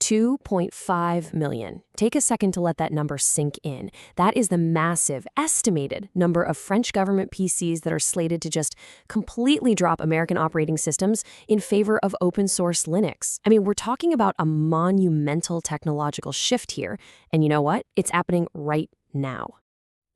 2.5 million. Take a second to let that number sink in. That is the massive, estimated number of French government PCs that are slated to just completely drop American operating systems in favor of open source Linux. I mean, we're talking about a monumental technological shift here. And you know what? It's happening right now.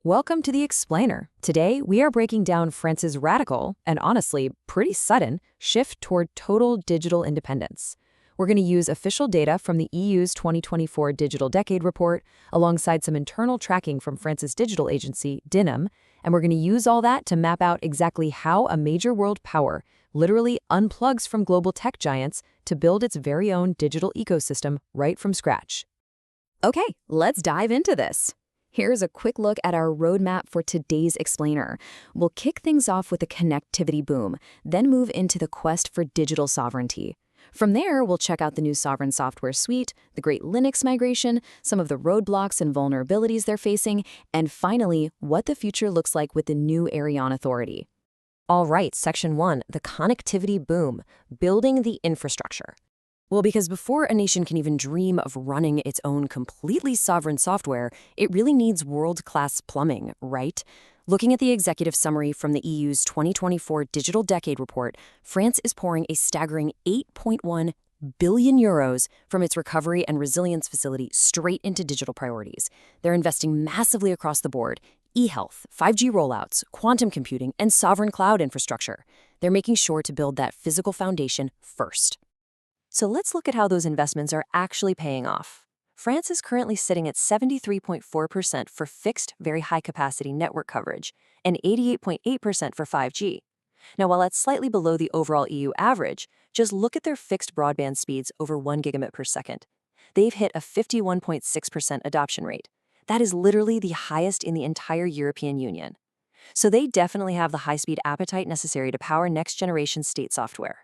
Welcome to The Explainer. Today, we are breaking down France's radical, and honestly, pretty sudden, shift toward total digital independence. We're going to use official data from the EU's 2024 Digital Decade Report, alongside some internal tracking from France's digital agency, DINUM, and we're going to use all that to map out exactly how a major world power literally unplugs from global tech giants to build its very own digital ecosystem right from scratch. Okay, let's dive into this. Here's a quick look at our roadmap for today's Explainer. We'll kick things off with the connectivity boom, then move into the quest for digital sovereignty. From there, we'll check out the new sovereign software suite, the great Linux migration, some of the roadblocks and vulnerabilities they're facing, and finally, what the future looks like with the new Ariane authority. All right, Section 1, the connectivity boom, building the infrastructure. Well, because before a nation can even dream of running its own completely sovereign software, it really needs world-class plumbing, right? Looking at the executive summary from the EU's 2024 Digital Decade Report, France is pouring a staggering 8.1 billion euros from its recovery and resilience facility straight into digital priorities. They're investing massively across the board: e-health, 5G rollouts, quantum computing, and sovereign cloud infrastructure. They're making sure to build that physical foundation first. So let's look at how those investments are actually paying off. France is currently sitting at 73.4% for fixed, very high-capacity network coverage and 88.8% for 5G. Now, while that's slightly below the overall EU average, just look at their fixed broadband speeds over 1 gigabit per second. They've hit a 51.6% adoption rate. That is literally the highest in the entire European Union. So they definitely have the high-speed appetite necessary to power next-generation state software.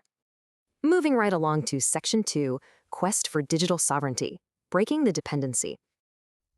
Moving right along to Section 2, Quest for Digital Sovereignty. Breaking the dependency.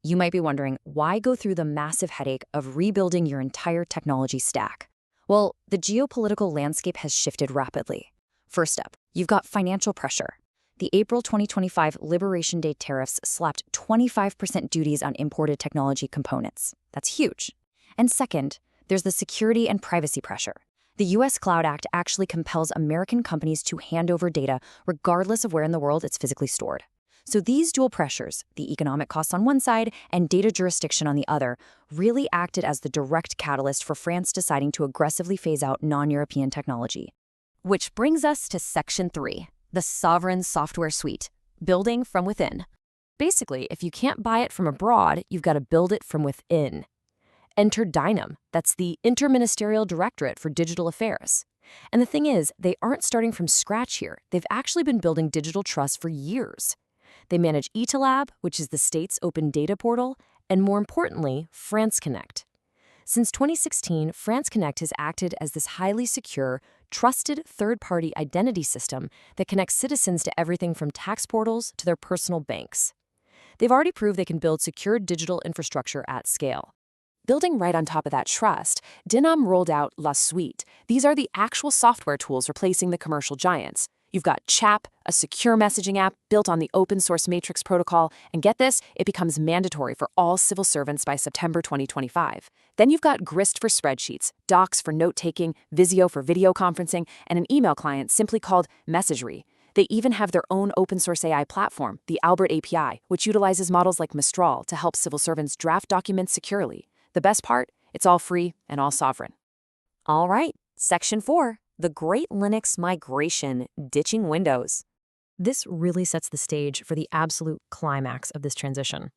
You might be wondering, why go through the massive headache of rebuilding your entire technology stack? Well, the geopolitical landscape has shifted rapidly. First up, you've got financial pressure. The April 2025 Liberation Day tariffs slapped 25% duties on imported technology components. That's huge. And second, there's the security and privacy pressure. The U.S. Cloud Act actually compels American companies to hand over data regardless of where in the world it's physically stored. So these dual pressures, the economic costs on one side and data jurisdiction on the other, really acted as the direct catalyst for France deciding to aggressively phase out non-European technology. Which brings us to Section 3, the Sovereign Software Suite, building from within. Basically, if you can't buy it from abroad, you've got to build it from within. Enter DINUM, that's the Interministerial Directorate for Digital Affairs. And the thing is, they aren't starting from scratch here. They've actually been building digital trust for years. They manage Yi-Chih, which is the state's open data portal, and more importantly, FranceConnect. Since 2016, FranceConnect has acted as this highly secure, trusted third-party identity system that connects citizens to everything from tax portals to their personal banks. They've already proved they can build secure digital infrastructure at scale. Building right on top of that trust, DINUM rolled out La Suite. These are the actual software tools replacing the commercial giants. You've got Tchap, a secure messaging app built on the open-source Matrix protocol, and get this, it becomes mandatory for all civil servants by September 2025. Then you've got Grist for spreadsheets, Docs for note-taking, Visio for video conferencing, and an email client simply called Messagery. They even have their own open-source AI platform, the Albert API, which utilizes models like Mistral to help civil servants draft documents securely. The best part, it's all free and all sovereign. All right, Section 4. The Great Linux Migration, Ditching Windows. This really sets the stage for the absolute climax of this transition.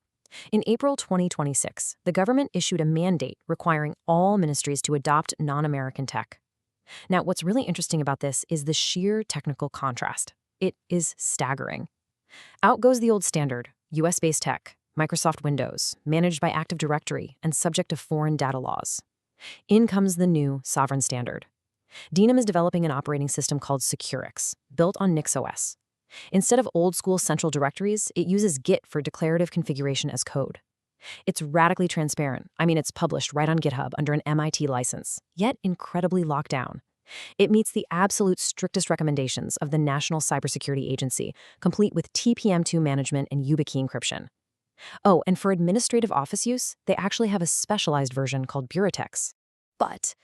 In April 2026, the government issued a mandate requiring all ministries to adopt non-American tech. Now, what's really interesting about this is the sheer technical contrast. It is staggering. Out goes the old standard, US-based tech, Microsoft Windows, managed by Active Directory and subject to foreign data laws. In comes the new sovereign standard. DINUM is developing an operating system called Securix, built on NixOS. Instead of old-school central directories, it uses Git for declarative configuration as code. It's radically transparent. I mean, it's published right on GitHub under an MIT license, yet incredibly locked down. It meets the absolute strictest recommendations of the National Cybersecurity Agency, complete with TPM2 management and YubiKey encryption. Oh, and for administrative office use, they actually have a specialized version called Bureautex. But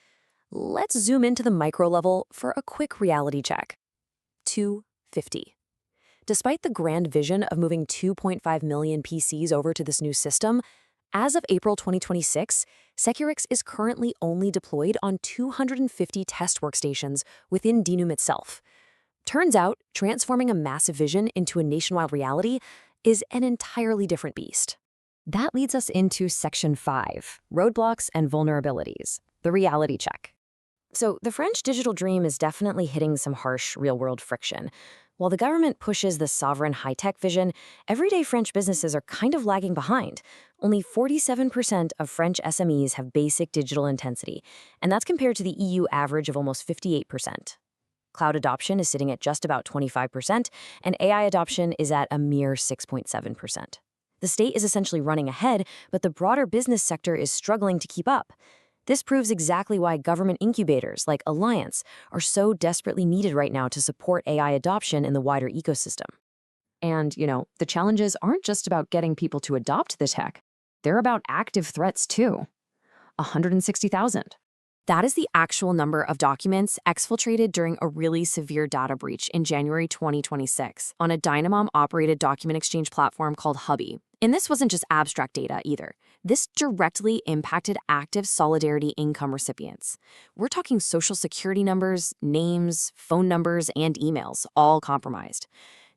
let's zoom into the micro level for a quick reality check. 250. Despite the grand vision of moving 2.5 million PCs over to this new system, as of April 2026, Securix is currently only deployed on 250 test workstations within DINUM itself. Turns out, transforming a massive vision into a nationwide reality is an entirely different beast. That leads us into Section 5, Roadblocks and Vulnerabilities, the reality check. So the French digital dream is definitely hitting some harsh real-world friction. While the government pushes the sovereign high-tech vision, everyday French businesses are kind of lagging behind. Only 47% of French SMEs have basic digital intensity, and that's compared to the EU average of almost 58%. Cloud adoption is sitting at just about 25%, and AI adoption is at a mere 6.7%. The state is essentially running ahead, but the broader business sector is struggling to keep up. This proves exactly why government incubators like Alliance are so desperately needed right now to support AI adoption in the wider ecosystem. And, the challenges aren't just about getting people to adopt the tech. They're about active threats, too. 160,000. That is the actual number of documents exfiltrated during a really severe data breach in January 2026 on a DINUM-operated document exchange platform called Hubby. And this wasn't just abstract data either. This directly impacted active Solidarity income recipients. We're talking social security numbers, names, phone numbers, and emails, all compromised.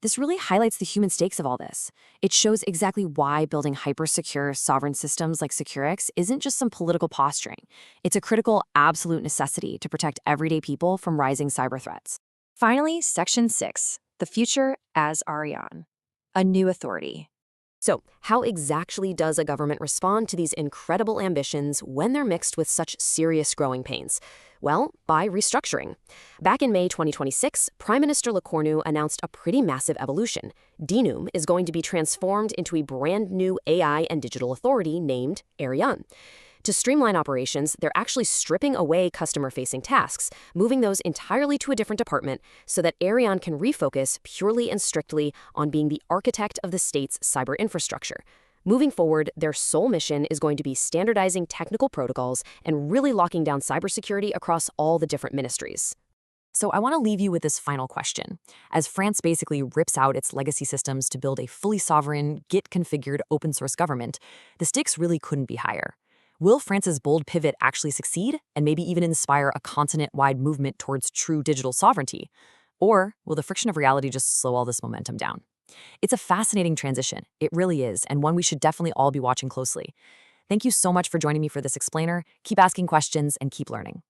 This really highlights the human stakes of all this. It shows exactly why building hyper-secure sovereign systems like Securix isn't just some political posturing. It's a critical, absolute necessity to protect everyday people from rising cyber threats. Finally, Section 6, the future as Ariane, a new authority. So, how exactly does a government respond to these incredible ambitions when they're mixed with such serious growing pains? Well, by restructuring. Back in May 2026, Prime Minister Lecornu announced a pretty massive evolution. DINUM is going to be transformed into a brand new AI and digital authority named Ariane. To streamline operations, they're actually stripping away customer-facing tasks, moving those entirely to a different department so that Ariane can refocus purely and strictly on being the architect of the state's cyber infrastructure. Moving forward, their sole mission is going to be standardizing technical protocols and really locking down cybersecurity across all the different ministries. So I want to leave you with this final question. As France basically rips out its legacy systems to build a fully sovereign, Git-configured open-source government, the stakes really couldn't be higher. Will France's bold pivot actually succeed and maybe even inspire a continent-wide movement towards true digital sovereignty? Or will the friction of reality just slow all this momentum down? It's a fascinating transition. It really is, and one we should definitely all be watching closely. Thank you so much for joining me for this explainer. Keep asking questions and keep learning.